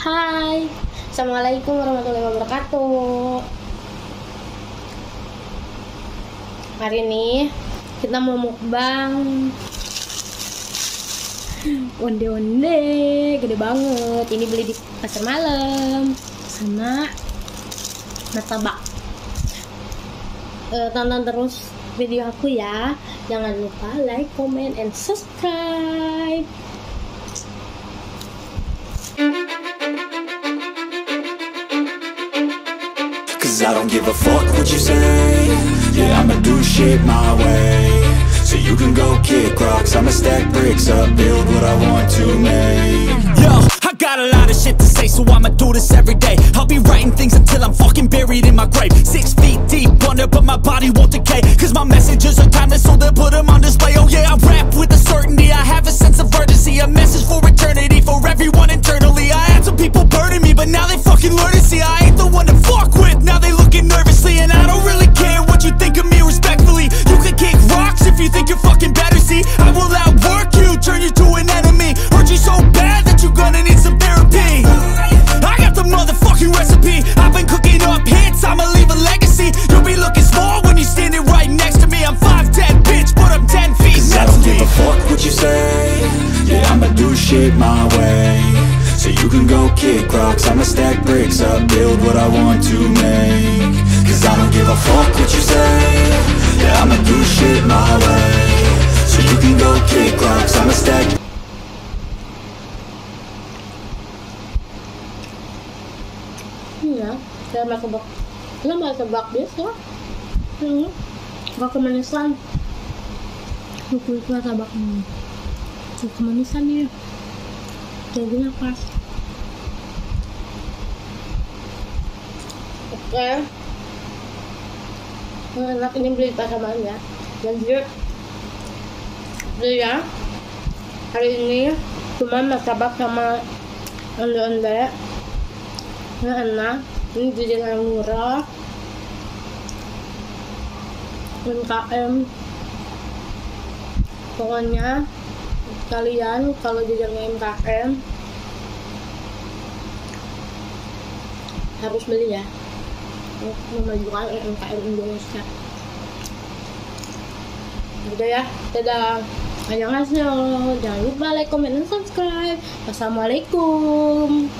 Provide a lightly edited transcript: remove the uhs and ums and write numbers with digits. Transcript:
Hai, Assalamualaikum warahmatullahi wabarakatuh. Hari ini kita mau mukbang onde-onde gede banget. Ini beli di pasar malam sama martabak. Tonton terus video aku ya. Jangan lupa like, comment, and subscribe. Cause I don't give a fuck what you say. Yeah, I'ma do shit my way. So you can go kick rocks, I'ma stack bricks up, build what I want to make. Yo, I got a lot of shit to say, so I'ma do this every day. I'll be writing things until I'm fucking buried in my grave. 6 feet deep under, but my body won't decay. Cause my messages are timeless, so they'll put them on display. Oh yeah, I rap with a certainty, I have a sense of urgency. A message for eternity, for everyone internally. I had some people burning me, but now they fucking learn to see I ain't the one to fuck with. Now they looking nervously, and I don't really care what you think of me respectfully. You can kick rocks if you think you're fucking better, see I will outwork you, turn you to an enemy. Hurt you so bad that you're gonna need some therapy. I got the motherfucking recipe, I've been cooking up hits, I'ma leave a legacy. You'll be looking small when you're standing right next to me. I'm 5'10", bitch, but I'm 10 feet. Cause I don't give a fuck what you say. Yeah, I'ma do shit my way. So you can go kick rocks, I'ma stack bricks up, build what I want to make. Cause I don't give a fuck what you say. Yeah, I'ma do shit my way. So you can go kick rocks, I'ma stack. Ya, saya martabak biasa. Gak kemanisan. Kulit martabak gak kemanisan nih. Jadinya pas. Oke. Enak ini beli di pasar malam ya. Lanjut. Beli ya. Hari ini cuma martabak sama onde-onde. Enak. Ini jajanan murah. UMKM. Pokoknya kalian kalau jajan UMKM harus beli ya, memajukan UMKM Indonesia. Udah ya, dadah. Annyeonghaseyo. Jangan lupa like, comment, dan subscribe. Wassalamualaikum.